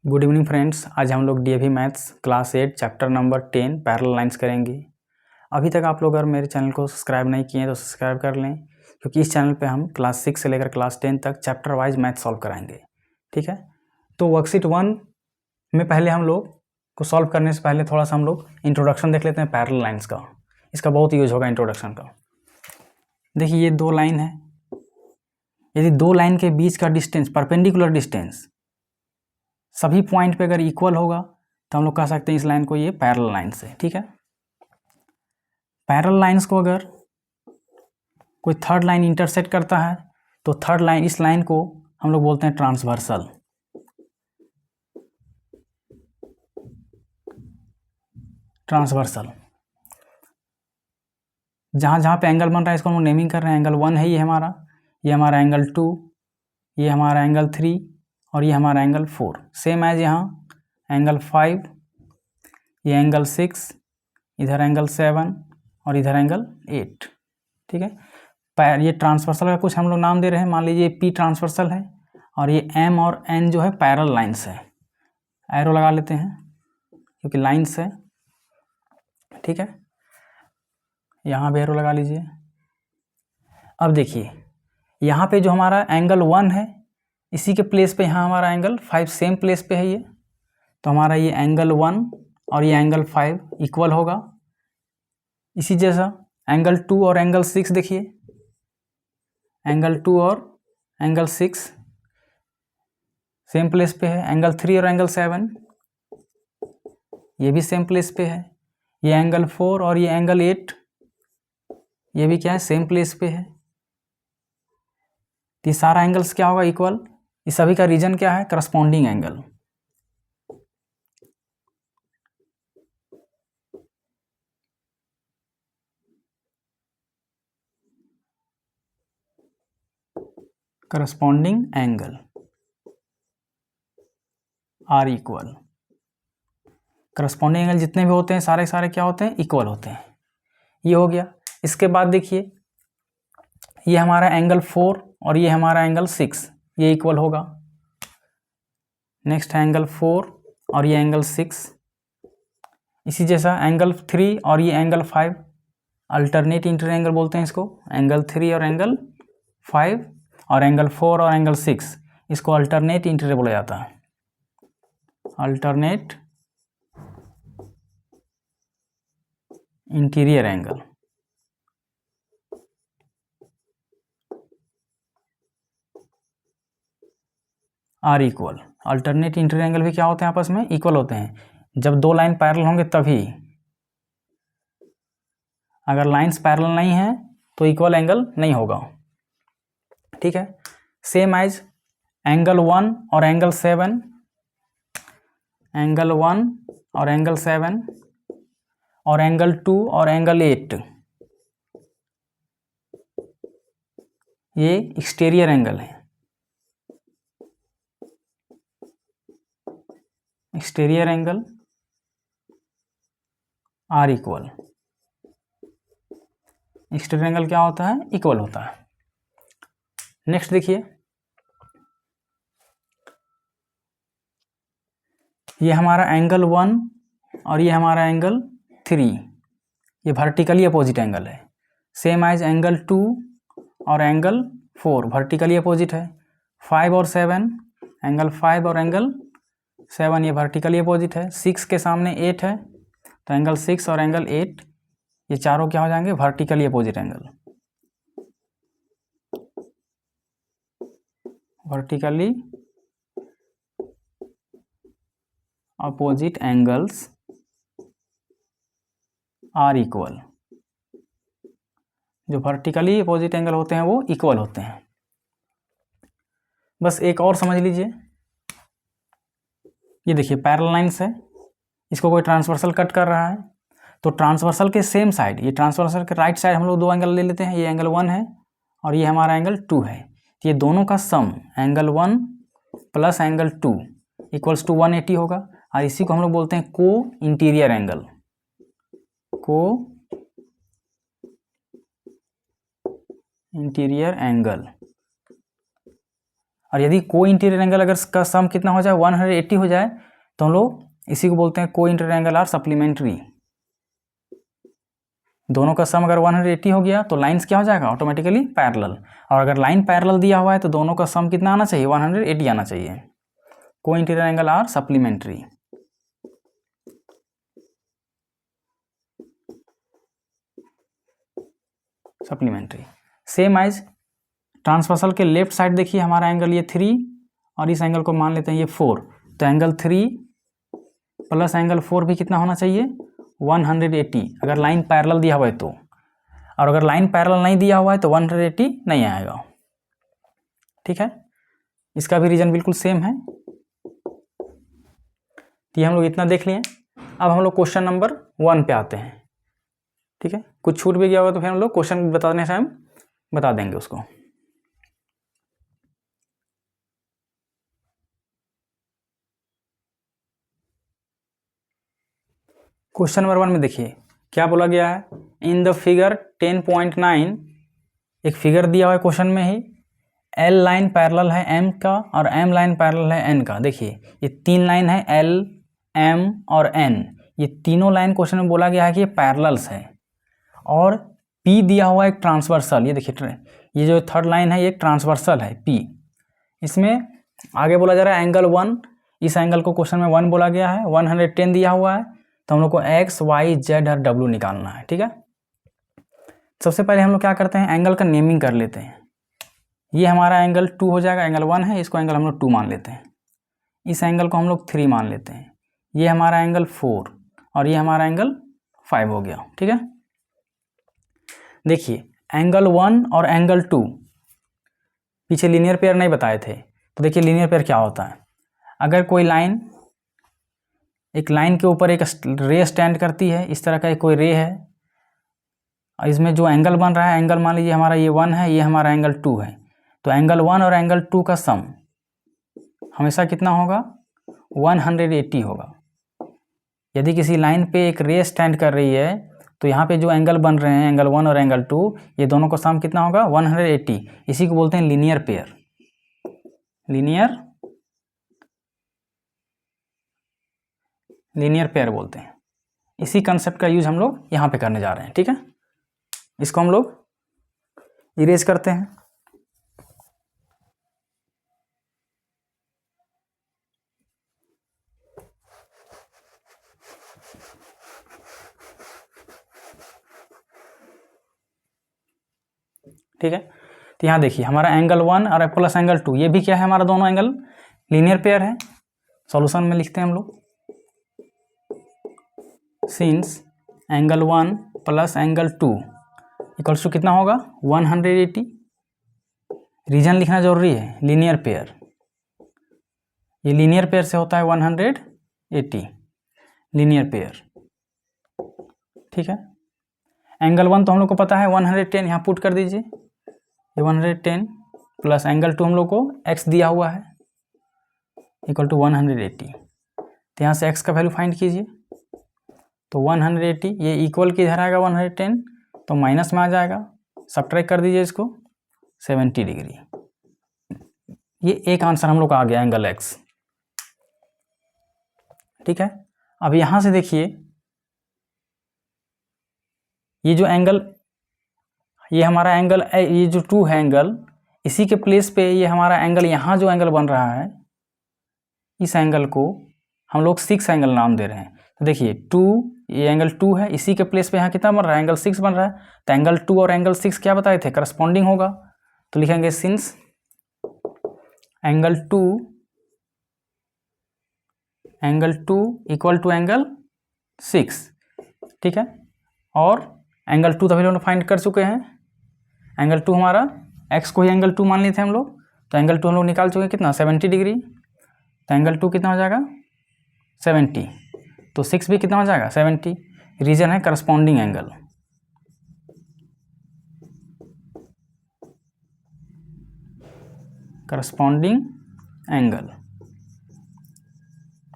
Good evening friends. आज हम लोग DAV maths class 8 chapter number 10 parallel lines करेंगे। अभी तक आप लोग अगर मेरे चैनल को सब्सक्राइब नहीं किए तो सब्सक्राइब कर लें, क्योंकि इस चैनल पे हम क्लास 6 से लेकर क्लास 10 तक चैप्टर वाइज मैथ सॉल्व कराएंगे। ठीक है, तो वर्कशीट 1 में पहले हम लोग को सॉल्व करने से पहले थोड़ा सा हम लोग इंट्रोडक्शन देख लेते हैं पैरेलल लाइन्स का। इसका बहुत यूज होगा इंट्रोडक्शन का। देखिए ये दो लाइन है, यदि दो लाइन के बीच का डिस्टेंस परपेंडिकुलर डिस्टेंस सभी पॉइंट पे अगर इक्वल होगा तो हम लोग कह सकते हैं इस लाइन को ये पैरेलल लाइन्स है। ठीक है, पैरेलल लाइन्स को अगर कोई थर्ड लाइन इंटरसेक्ट करता है तो थर्ड लाइन, इस लाइन को हम लोग बोलते हैं ट्रांसवर्सल। ट्रांसवर्सल जहाँ जहाँ पे एंगल बन रहा है इसको हम नेमिंग कर रहे हैं। एंगल 1 है ये हमारा एंगल 2, ये हमारा एंगल 3 और ये हमारा एंगल 4। सेम एज यहाँ एंगल 5, ये एंगल 6, इधर एंगल 7 और इधर एंगल 8। ठीक है, ये ट्रांसवर्सल का कुछ हम लोग नाम दे रहे हैं। मान लीजिए पी ट्रांसवर्सल है और ये एम और एन जो है पैरेलल लाइन्स है। एरो लगा लेते हैं क्योंकि लाइन्स है। ठीक है, यहाँ भी एरो लगा लीजिए। अब देखिए यहाँ पे जो हमारा एंगल 1 है इसी के प्लेस पे यहाँ हमारा एंगल 5 सेम प्लेस पे है ये, तो हमारा ये एंगल 1 और ये एंगल 5 इक्वल होगा। इसी जैसा एंगल 2 और एंगल 6 देखिए, एंगल 2 और एंगल 6 सेम प्लेस पे है। एंगल 3 और एंगल 7 ये भी सेम प्लेस पे है। ये एंगल 4 और ये एंगल 8 ये भी क्या है, सेम प्लेस पे है। तो ये सारा एंगल्स क्या होगा, इक्वल। इस सभी का रीजन क्या है, corresponding angle. Corresponding angle are equal. Corresponding angle जितने भी होते हैं सारे सारे क्या होते हैं, इक्वल होते हैं। ये हो गया। इसके बाद देखिए ये हमारा एंगल 4 और ये हमारा एंगल 6 ये इक्वल होगा। नेक्स्ट एंगल 4 और ये एंगल 6, इसी जैसा एंगल 3 और ये एंगल 5 अल्टरनेट इंटर एंगल बोलते हैं इसको। एंगल 3 और एंगल 5 और एंगल 4 और एंगल 6 इसको अल्टरनेट इंटर बोला जाता है। Alternate interior angle. Are equal. Alternate interior angle भी क्या होते हैं, आपस में इक्वल होते हैं। जब दो लाइन पैरेलल होंगे तभी, अगर लाइंस पैरेलल नहीं है तो इक्वल एंगल नहीं होगा। ठीक है, सेम एज एंगल 1 और एंगल 7, एंगल 1 और एंगल 7 और एंगल 2 और एंगल 8 ये एक्सटीरियर एंगल है। Exterior angle are equal. Exterior angle क्या होता है, इक्वल होता है। नेक्स्ट देखिए ये हमारा एंगल 1 और ये हमारा एंगल 3 ये वर्टिकली अपोजिट एंगल है। सेम एज एंगल 2 और एंगल 4 वर्टिकली अपोजिट है। 5 और 7, एंगल 5 और एंगल 7 ये वर्टिकली अपोजिट है। 6 के सामने 8 है तो एंगल 6 और एंगल 8 ये चारों क्या हो जाएंगे, vertically opposite angle. Vertically opposite angles are equal. जो वर्टिकली अपोजिट एंगल होते हैं वो इक्वल होते हैं। बस एक और समझ लीजिए, ये देखिए पैरेलल लाइंस है, इसको कोई ट्रांसवर्सल कट कर रहा है तो ट्रांसवर्सल के सेम साइड, ये ट्रांसवर्सल के राइट साइड हम लोग दो एंगल ले लेते हैं। ये एंगल 1 है और ये हमारा एंगल 2 है। तो ये दोनों का sum angle 1 plus angle 2 equals to 180 होगा। और इसी को हम लोग बोलते हैं को interior angle. Co interior angle. और यदि को इंटीरियर एंगल अगर का सम कितना हो जाए 180 हो जाए तो हम लोग इसी को बोलते हैं को इंटीरियर एंगल आर सप्लीमेंट्री। दोनों का सम अगर 180 हो गया तो लाइंस क्या हो जाएगा ऑटोमेटिकली पैरेलल, और अगर लाइन पैरेलल दिया हुआ है तो दोनों का सम कितना आना चाहिए 180 आना चाहिए। Co interior angle are supplementary. Supplementary same as transversal के लेफ्ट साइड देखिए हमारा एंगल ये 3 और इस एंगल को मान लेते हैं ये 4, तो एंगल 3 प्लस एंगल 4 भी कितना होना चाहिए 180 अगर लाइन पैरेलल दिया हुआ है तो, और अगर लाइन पैरेलल नहीं दिया हुआ है तो 180 नहीं आएगा। ठीक है, इसका भी रीजन बिल्कुल सेम है। तो ये हम लोग इतना देख लिए। अब हम लोग क्वेश्चन नंबर 1 पे आते हैं। ठीक है, कुछ छूट भी गया होगा तो फिर हम लोग क्वेश्चन बताने से हम बता देंगे उसको। क्वेश्चन नंबर 1 में देखिए क्या बोला गया है, इन द फिगर 10.9 एक फिगर दिया हुआ है क्वेश्चन में ही, एल लाइन पैरेलल है एम का और एम लाइन पैरेलल है एन का। देखिए ये 3 लाइन है एल एम और एन, ये तीनों लाइन क्वेश्चन में बोला गया है कि ये पैरेलल्स है, और पी दिया हुआ एक ट्रांसवर्सल। ये देखिए ये जो थर्ड लाइन है ये एक ट्रांसवर्सल है पी। इसमें आगे बोला जा रहा है एंगल 1, इस एंगल को क्वेश्चन में 1 बोला गया है, 110 दिया हुआ है, तो हम लोग को एक्स वाई जेड और डब्ल्यू निकालना है। ठीक है, सबसे पहले हम लोग क्या करते हैं एंगल का नेमिंग कर लेते हैं। ये हमारा एंगल 2 हो जाएगा, एंगल 1 है, इसको एंगल हम लोग 2 मान लेते हैं। इस एंगल को हम लोग 3 मान लेते हैं। ये हमारा एंगल 4 और ये हमारा एंगल 5 हो गया। ठीक है, देखिए एंगल 1 और एंगल 2 पीछे लीनियर पेयर नहीं बताए थे, तो देखिए लीनियर पेयर क्या होता है। अगर कोई लाइन एक लाइन के ऊपर एक रे स्टैंड करती है, इस तरह का एक कोई रे है, और इसमें जो एंगल बन रहा है, एंगल मान लीजिए हमारा ये 1 है, ये हमारा एंगल 2 है, तो एंगल 1 और एंगल 2 का सम हमेशा कितना होगा 180 होगा। यदि किसी लाइन पे एक रे स्टैंड कर रही है तो यहाँ पे जो एंगल बन रहे हैं एंगल 1 और एंगल 2, ये दोनों का सम कितना होगा 180। इसी को बोलते हैं लीनियर पेयर। लीनियर पेयर बोलते हैं। इसी कंसेप्ट का यूज हम लोग यहाँ पे करने जा रहे हैं। ठीक है, इसको हम लोग इरेज करते हैं। ठीक है, तो यहाँ देखिए हमारा एंगल 1 और प्लस एंगल 2 ये भी क्या है, हमारा दोनों एंगल लीनियर पेयर है। सॉल्यूशन में लिखते हैं हम लोग, since angle 1 plus angle 2 equals to कितना होगा 180। रीजन लिखना जरूरी है, लीनियर पेयर, ये लीनियर पेयर से होता है 180 लीनियर पेयर। ठीक है, एंगल 1 तो हम लोग को पता है 110, यहाँ पुट कर दीजिए, ये 110 प्लस एंगल 2 हम लोग को x दिया हुआ है इक्वल टू 180। तो यहाँ से x का वैल्यू फाइंड कीजिए, तो 180 ये इक्वल किधर आएगा 110, तो माइनस में आ जाएगा, सब्ट्रैक्ट कर दीजिए इसको 70 डिग्री। ये एक आंसर हम लोग का आ गया एंगल x। ठीक है, अब यहाँ से देखिए ये जो एंगल, ये हमारा एंगल, ये जो 2 है एंगल, इसी के प्लेस पे ये हमारा एंगल, यहाँ जो एंगल बन रहा है इस एंगल को हम लोग 6 एंगल नाम दे रहे हैं। तो देखिए 2, ये एंगल 2 है, इसी के प्लेस पे यहाँ कितना बन रहा है एंगल 6 बन रहा है। तो एंगल 2 और एंगल 6 क्या बताए थे, करस्पॉन्डिंग होगा। तो लिखेंगे since angle 2 equal to angle 6। ठीक है, और एंगल 2 तभी हम लोग फाइंड कर चुके हैं। एंगल 2 हमारा x को ही एंगल 2 मान लिए थे हम लोग, तो एंगल 2 हम लोग निकाल चुके हैं कितना 70 डिग्री। तो एंगल 2 कितना हो जाएगा 70, तो 6 भी कितना हो जाएगा 70। रीजन है करस्पॉन्डिंग एंगल। Corresponding angle.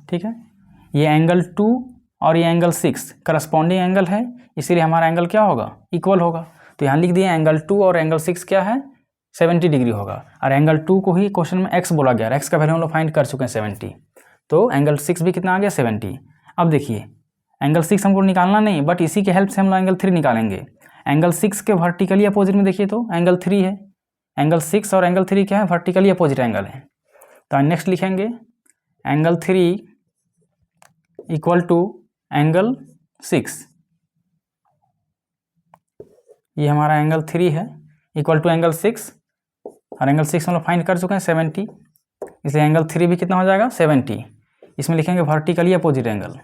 ठीक है, ये एंगल 2 और ये एंगल 6 करस्पॉन्डिंग एंगल है, इसीलिए हमारा एंगल क्या होगा इक्वल होगा। तो यहाँ लिख दिए एंगल 2 और एंगल 6 क्या है 70 डिग्री होगा। और एंगल 2 को ही क्वेश्चन में x बोला गया, x का वैल्यू हम लोग फाइंड कर चुके हैं 70, तो एंगल 6 भी कितना आ गया 70। अब देखिए एंगल 6 हमको निकालना नहीं, बट इसी के हेल्प से हम लोग एंगल 3 निकालेंगे। एंगल 6 के वर्टिकली अपोजिट में देखिए तो एंगल 3 है। एंगल 6 और एंगल 3 क्या है, वर्टिकली अपोजिट एंगल है। तो नेक्स्ट लिखेंगे एंगल 3 इक्वल टू एंगल 6, ये हमारा एंगल 3 है इक्वल टू एंगल 6, और एंगल 6 हम लोग फाइंड कर चुके हैं 70, इसलिए एंगल 3 भी कितना हो जाएगा 70। इसमें लिखेंगे vertically opposite angle,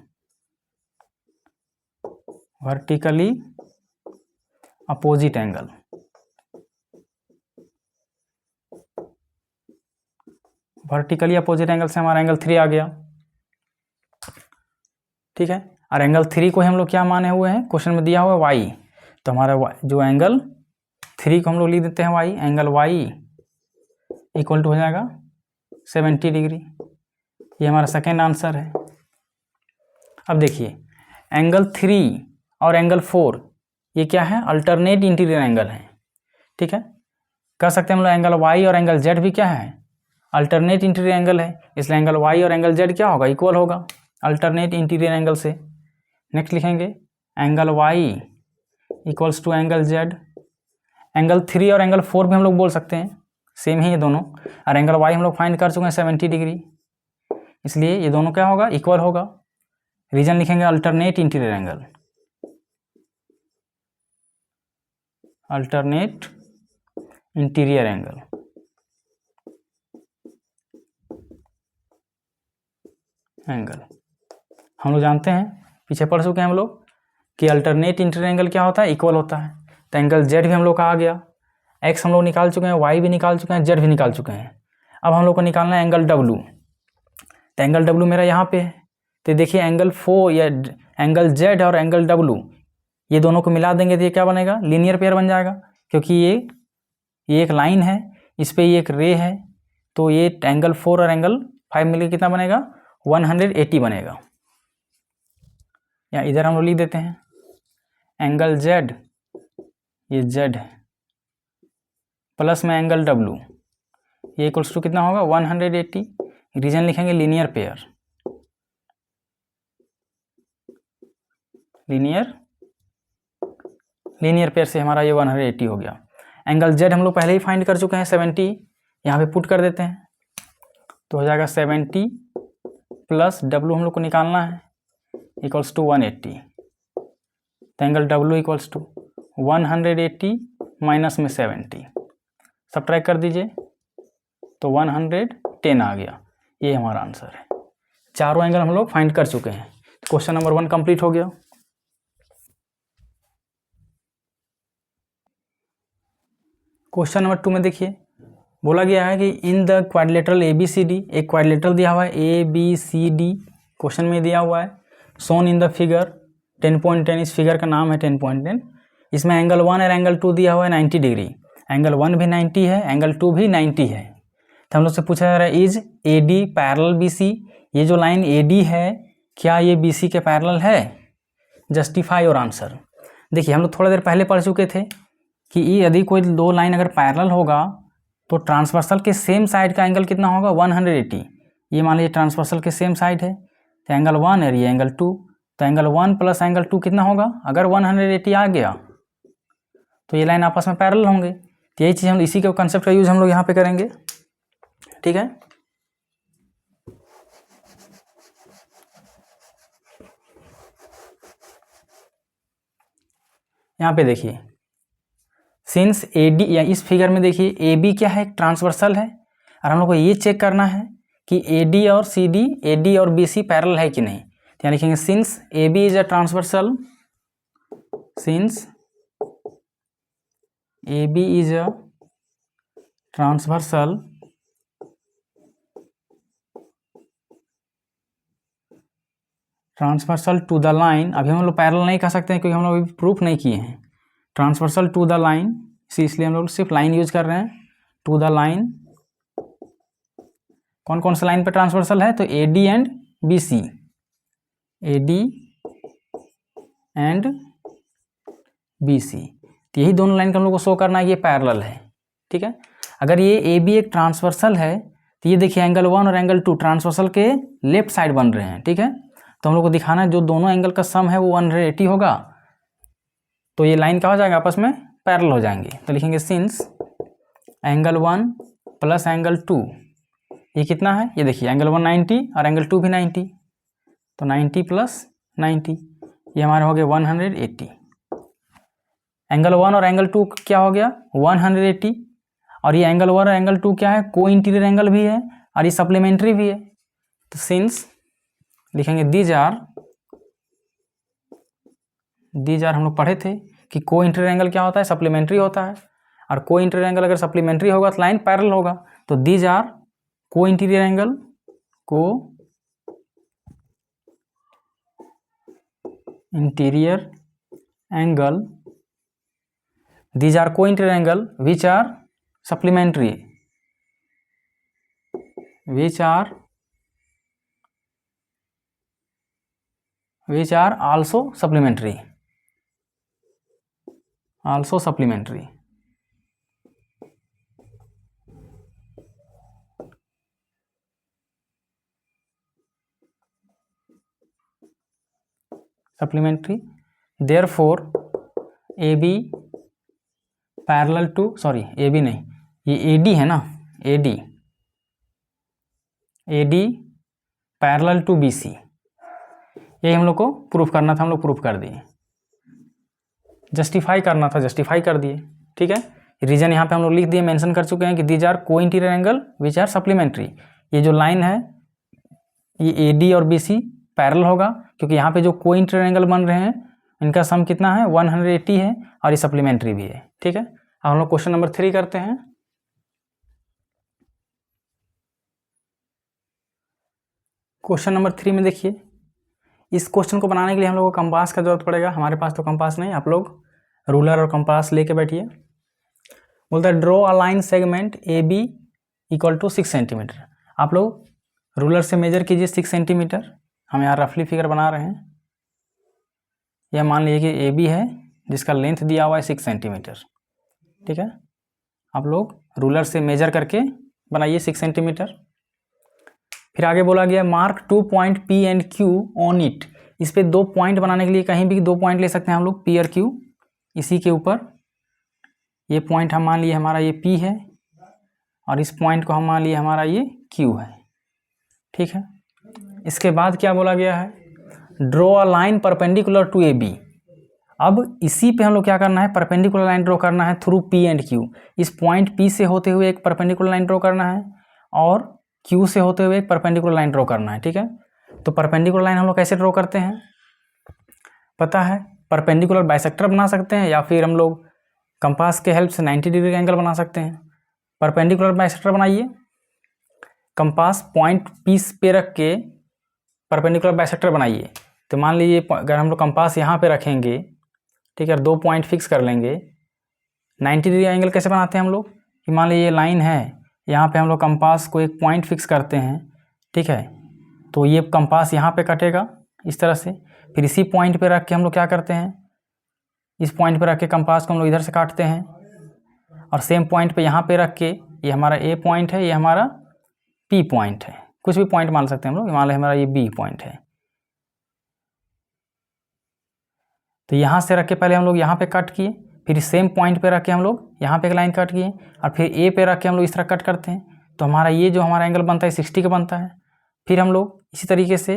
vertically opposite angle. Vertically opposite angle से हमारा एंगल 3 आ गया, ठीक है। और एंगल 3 को हम लोग क्या माने हुए हैं, क्वेश्चन में दिया हुआ है y, तो हमारा जो एंगल 3 को हम लोग लिख देते हैं y, angle y equal to हो जाएगा 70 डिग्री। ये हमारा सेकेंड आंसर है। अब देखिए एंगल 3 और एंगल 4 ये क्या है, अल्टरनेट इंटीरियर एंगल है, ठीक है। कह सकते हैं हम लोग एंगल y और एंगल z भी क्या है, अल्टरनेट इंटीरियर एंगल है, इसलिए एंगल y और एंगल z क्या होगा, इक्वल होगा अल्टरनेट इंटीरियर एंगल से। नेक्स्ट लिखेंगे angle y equals to angle z। Angle 3 और एंगल 4 भी हम लोग बोल सकते हैं, सेम ही ये दोनों। और एंगल y हम लोग फाइंड कर चुके हैं 70 डिग्री, इसलिए ये दोनों क्या होगा, इक्वल होगा। रीजन लिखेंगे alternate interior angle, alternate interior angle. Angle हम लोग जानते हैं, पीछे पढ़ चुके हैं हम लोग कि अल्टरनेट इंटीरियर एंगल क्या होता है, इक्वल होता है। तो एंगल z भी हम लोग का आ गया, x हम लोग निकाल चुके हैं, y भी निकाल चुके हैं, z भी निकाल चुके हैं। अब हम लोग को निकालना है एंगल w। तो एंगल w मेरा यहाँ पे है, तो देखिए एंगल 4 या एंगल z और एंगल w ये दोनों को मिला देंगे तो ये क्या बनेगा, लीनियर पेयर बन जाएगा, क्योंकि ये एक लाइन है, इस पर ये एक रे है, तो ये एंगल 4 और एंगल 5 मिलकर कितना बनेगा, 180 बनेगा। या इधर हम लोग लिख देते हैं एंगल z, ये z है, प्लस में एंगल w, ये इक्वल्स टू कितना होगा 180। रीजन लिखेंगे लीनियर पेयर, लीनियर पेयर से हमारा ये 180 हो गया। एंगल z हम लोग पहले ही फाइंड कर चुके हैं 70, यहाँ पे पुट कर देते हैं तो हो जाएगा 70 प्लस w हम लोग को निकालना है इक्वल्स टू 180। तो angle w equals to 180 minus में 70, सब्ट्रैक्ट कर दीजिए तो 110 आ गया। ये हमारा आंसर है। चारों एंगल हम लोग फाइंड कर चुके हैं। क्वेश्चन नंबर 1 कंप्लीट हो गया। क्वेश्चन नंबर 2 में देखिए बोला गया है कि इन द क्वाड्रिलेटरल ABCD, एक क्वाड्रिलेटरल दिया हुआ है ABCD, क्वेश्चन में दिया हुआ है, शोन इन द फिगर 10.10, इस फिगर का नाम है 10.10। इसमें एंगल 1 और एंगल 2 दिया हुआ है 90 डिग्री, एंगल 1 भी 90 है, एंगल 2 भी 90 है। तो हम लोग से पूछा जा रहा है इज AD पैरेलल BC, ये जो लाइन AD है क्या ये BC के पैरेलल है, जस्टिफाई और आंसर। देखिए हम लोग थोड़ा देर पहले पढ़ चुके थे कि यदि कोई दो लाइन अगर पैरेलल होगा तो ट्रांसवर्सल के सेम साइड का एंगल कितना होगा 180। ये मान लीजिए ट्रांसवर्सल के सेम साइड है, तो एंगल 1 है, ये एंगल 2, तो एंगल 1 प्लस एंगल 2 कितना होगा, अगर 180 आ गया तो ये लाइन आपस में पैरेलल होंगे। तो यही चीज़ हम इसी के कंसेप्ट का यूज हम लोग यहाँ पे करेंगे, ठीक है। यहाँ पे देखिए सिंस AD, या इस फिगर में देखिए AB क्या है, ट्रांसवर्सल है, और हम लोग को ये चेक करना है कि AD और CD, AD और BC पैरेलल है कि नहीं। तो यहाँ लिखेंगे since AB is a transversal, since AB is a transversal to the line, अभी हम लोग पैरेलल नहीं कह सकते हैं क्योंकि हम लोग अभी प्रूफ नहीं किए हैं। ट्रांसवर्सल टू द लाइन, इसलिए हम लोग सिर्फ लाइन यूज कर रहे हैं, टू द लाइन। कौन कौन सा लाइन पे ट्रांसवर्सल है, तो AD and BC, AD and BC, तो यही दोनों लाइन का हम लोग को शो करना है ये पैरेलल है, ठीक है। अगर ये ए बी एक ट्रांसवर्सल है तो ये देखिए एंगल 1 और एंगल 2 ट्रांसवर्सल के लेफ्ट साइड बन रहे हैं, ठीक है। तो हम लोग को दिखाना है जो दोनों एंगल का सम है वो 180 होगा, तो ये लाइन क्या हो जाएगा, आपस में पैरेलल हो जाएंगे। तो लिखेंगे सिंस एंगल 1 प्लस एंगल 2 ये कितना है, ये देखिए एंगल 1 90 और एंगल 2 भी 90, तो 90 प्लस 90 ये हमारे हो गए 180। एंगल 1 और एंगल 2 क्या हो गया 180, और ये एंगल 1 और एंगल 2 क्या है, को इंटीरियर एंगल भी है और ये सप्लीमेंट्री भी है। तो सिंस लिखेंगे दीज आर हम लोग पढ़े थे कि को इंटीरियर एंगल क्या होता है, सप्लीमेंट्री होता है, और को इंटीरियर एंगल अगर सप्लीमेंट्री होगा तो लाइन पैरेलल होगा। तो these are co interior angle, co interior angle, these are co-interior angle which are supplementary, which are also supplementary, supplementary therefore AB parallel to, sorry A B नहीं, ये A D है ना, A D parallel to B C, यही हम लोग को proof करना था, हम लोग प्रूफ कर दिए। जस्टिफाई करना था, जस्टिफाई कर दिए, ठीक है। रीजन यहाँ पे हम लोग लिख दिए, मेंशन कर चुके हैं कि these are co interior angle which are supplementary. ये जो लाइन है ये ए डी और बी सी पैरेलल होगा, क्योंकि यहाँ पे जो को इंटीरियर एंगल बन रहे हैं इनका सम कितना है 180 है, और ये सप्लीमेंट्री भी है, ठीक है। अब हम लोग क्वेश्चन नंबर 3 करते हैं। क्वेश्चन नंबर 3 में देखिए, इस क्वेश्चन को बनाने के लिए हम लोग को कंपास का जरूरत पड़ेगा। हमारे पास तो कंपास नहीं, आप लोग रूलर और कंपास लेके बैठिए। बोलता है draw a line segment A B equal to 6 centimetre. आप लोग रूलर से मेजर कीजिए 6 सेंटीमीटर। हम यहाँ रफली फिगर बना रहे हैं। यह मान लीजिए कि ए बी है जिसका लेंथ दिया हुआ है 6 सेंटीमीटर, ठीक है। आप लोग रूलर से मेजर करके बनाइए 6 सेंटीमीटर। फिर आगे बोला गया mark 2 point P and Q on it. इस पे 2 पॉइंट बनाने के लिए कहीं भी 2 पॉइंट ले सकते हैं हम लोग, पी और क्यू। इसी के ऊपर ये पॉइंट हम मान लिए हमारा ये पी है, और इस पॉइंट को हम मान लिए हमारा ये क्यू है, ठीक है। इसके बाद क्या बोला गया है, draw a line perpendicular to A B. अब इसी पे हम लोग क्या करना है, परपेंडिकुलर लाइन ड्रॉ करना है थ्रू पी एंड क्यू। इस पॉइंट पी से होते हुए एक परपेंडिकुलर लाइन ड्रॉ करना है, और क्यू से होते हुए एक परपेंडिकुलर लाइन ड्रॉ करना है, ठीक है। तो परपेंडिकुलर लाइन हम लोग कैसे ड्रॉ करते हैं पता है, परपेंडिकुलर बाइसेक्टर बना सकते हैं, या फिर हम लोग कंपास के हेल्प से 90 डिग्री का एंगल बना सकते हैं। परपेंडिकुलर बाइसेक्टर बनाइए, कंपास पॉइंट पी पे रख के परपेंडिकुलर बाइसेक्टर बनाइए। तो मान लीजिए अगर हम लोग कंपास यहाँ पे रखेंगे, ठीक है, 2 पॉइंट फिक्स कर लेंगे। 90 डिग्री एंगल कैसे बनाते हैं हम लोग, कि मान लीजिए ये लाइन है, यहाँ पे हम लोग कंपास को एक पॉइंट फिक्स करते हैं, ठीक है। तो ये कंपास यहाँ पे कटेगा इस तरह से। फिर इसी पॉइंट पे रख के हम लोग क्या करते हैं, इस पॉइंट पे रख के कंपास को हम लोग इधर से काटते हैं, और सेम पॉइंट पे यहाँ पे रख के, ये हमारा ए पॉइंट है, ये हमारा पी पॉइंट है, कुछ भी पॉइंट मान सकते हैं हम लोग। मान लें हमारा ये बी पॉइंट है, तो यहाँ से रख के पहले हम लोग यहाँ पे कट किए, फिर सेम पॉइंट पे रख के हम लोग यहाँ पे एक लाइन कट किए, और फिर ए पे रख के हम लोग इस तरह कट करते हैं। तो हमारा ये जो हमारा एंगल बनता है 60 का बनता है। फिर हम लोग इसी तरीके से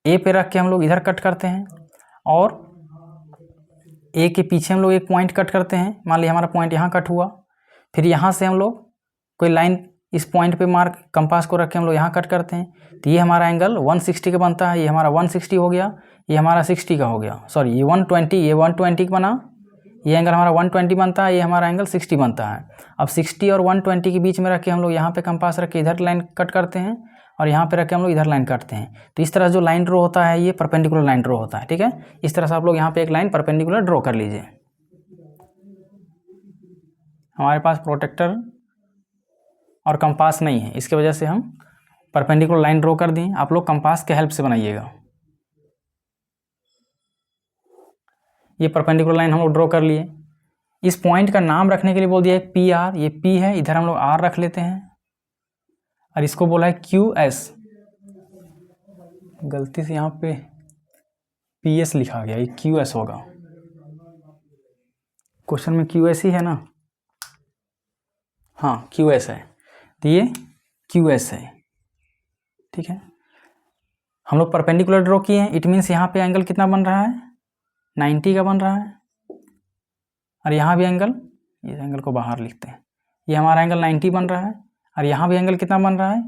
ए पे रख के हम लोग इधर कट करते हैं, और ए के पीछे हम लोग एक पॉइंट कट करते हैं। मान लिया हमारा पॉइंट यहाँ कट हुआ, फिर यहाँ से हम लोग कोई लाइन इस पॉइंट पे मार्क कंपास को रख के हम लोग यहाँ कट करते हैं। तो ये हमारा एंगल 160 का बनता है। ये हमारा 160 हो गया, ये हमारा 60 का हो गया, सॉरी ये 120, ये 120 का बना। ये एंगल हमारा 120 बनता है, ये हमारा एंगल 60 बनता है। अब 60 और 120 के बीच में रख के हम लोग यहाँ पे कंपास रख के इधर लाइन कट करते हैं, और यहाँ पे रख के हम लोग इधर लाइन काटते हैं। तो इस तरह जो लाइन ड्रॉ होता है ये परपेंडिकुलर लाइन ड्रॉ होता है, ठीक है। इस तरह से आप लोग यहाँ पे एक लाइन परपेंडिकुलर ड्रॉ कर लीजिए। हमारे पास प्रोटेक्टर और कंपास नहीं है, इसके वजह से हम परपेंडिकुलर लाइन ड्रॉ कर दिए। आप लोग कंपास के हेल्प से बनाइएगा। ये परपेंडिकुलर लाइन हम लोग ड्रॉ कर लिए। इस पॉइंट का नाम रखने के लिए बोल दिया है पी आर, ये पी है, इधर हम लोग आर रख लेते हैं, और इसको बोला है क्यू एस। गलती से यहाँ पे पी एस लिखा गया, ये क्यू एस होगा, क्वेश्चन में क्यू एस ही है ना, हाँ क्यू एस है, तो ये क्यू एस है, ठीक है। हम लोग परपेंडिकुलर ड्रॉ किए हैं, इट मीन्स यहाँ पे एंगल कितना बन रहा है, 90 का बन रहा है, और यहाँ भी एंगल, इस एंगल को बाहर लिखते हैं, ये हमारा एंगल 90 बन रहा है, और यहाँ भी एंगल कितना बन रहा है,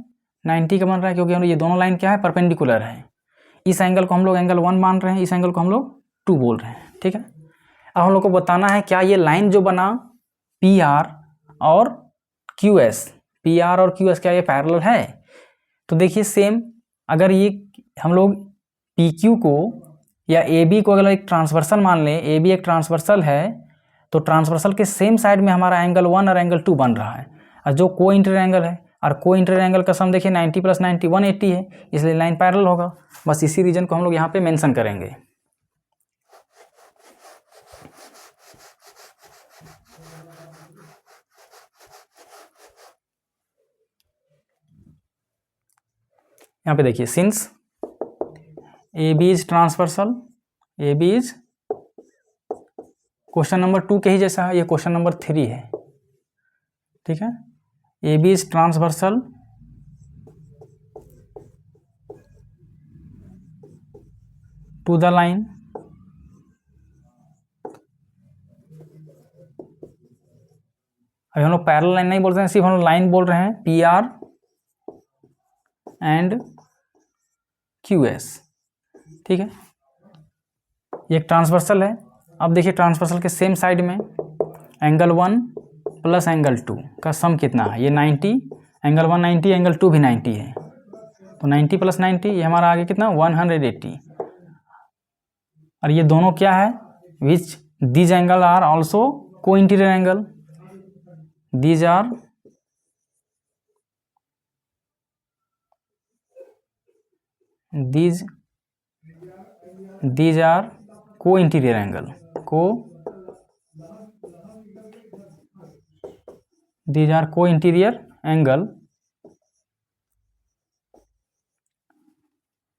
90 का बन रहा है, क्योंकि हम ये दोनों लाइन क्या है, परपेंडिकुलर है। इस एंगल को हम लोग एंगल 1 मान रहे हैं, इस एंगल को हम लोग 2 बोल रहे हैं, ठीक है। अब हम लोग को बताना है क्या ये लाइन जो बना पी आर और क्यू एस, पी आर और क्यू एस क्या ये पैरेलल है। तो देखिए सेम, अगर ये हम लोग पी क्यू को या ए बी को अगर एक ट्रांसवर्सल मान लें, ए बी एक ट्रांसवर्सल है, तो ट्रांसवर्सल के सेम साइड में हमारा एंगल 1 और एंगल 2 बन रहा है, और जो को इंटीरियर एंगल है, और को इंटीरियर एंगल का सम देखिए 90 + 90 180 है, इसलिए लाइन पैरेलल होगा। बस इसी रीजन को हम लोग यहाँ पे मेंशन करेंगे। यहाँ पे देखिए since A B is transversal, A B is question number 2 के ही जैसा है, ये क्वेश्चन नंबर 3 है, ठीक है। A B is transversal to the line अभी हम लोग पैरेलल लाइन नहीं बोल रहे हैं, सिर्फ हम लोग लाइन बोल रहे हैं, P R and Q S, ठीक है। ये एक ट्रांसवर्सल है। अब देखिए ट्रांसवर्सल के सेम साइड में एंगल 1 + एंगल 2 का सम कितना है, ये 90, एंगल 1 90, एंगल 2 भी 90 है, तो 90 + 90 ये हमारा आगे कितना 180, और ये दोनों क्या है, which these angle are also co interior angle, these are co interior angle, these are co interior angle,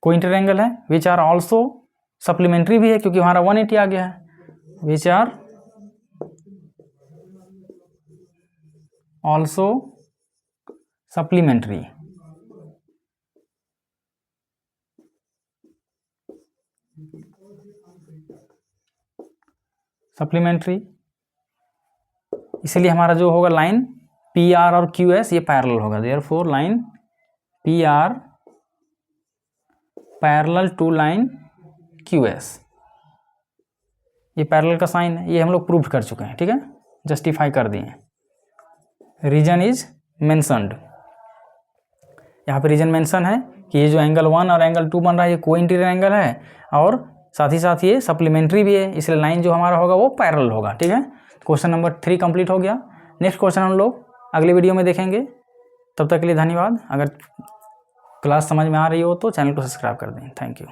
co interior angle है, विच आर ऑल्सो सप्लीमेंट्री भी है क्योंकि हमारा 180 आ गया है, विच आर ऑल्सो सप्लीमेंट्री, इसलिए हमारा जो होगा लाइन पी आर और क्यू एस ये पैरेलल होगा, therefore line P R parallel to line Q S, ये पैरेलल का साइन है, ये हम लोग प्रूव कर चुके हैं, ठीक है, जस्टिफाई कर दिए। रीजन इज मेंशनड, यहाँ पे रीजन मेंशन है कि ये जो एंगल 1 और एंगल 2 बन रहा है ये को इंटीरियर एंगल है, और साथ ही साथ ये सप्लीमेंट्री भी है, इसलिए लाइन जो हमारा होगा वो पैरेलल होगा, ठीक है। क्वेश्चन नंबर 3 कंप्लीट हो गया। नेक्स्ट क्वेश्चन हम लोग अगले वीडियो में देखेंगे। तब तक के लिए धन्यवाद। अगर क्लास समझ में आ रही हो तो चैनल को सब्सक्राइब कर दें। Thank you.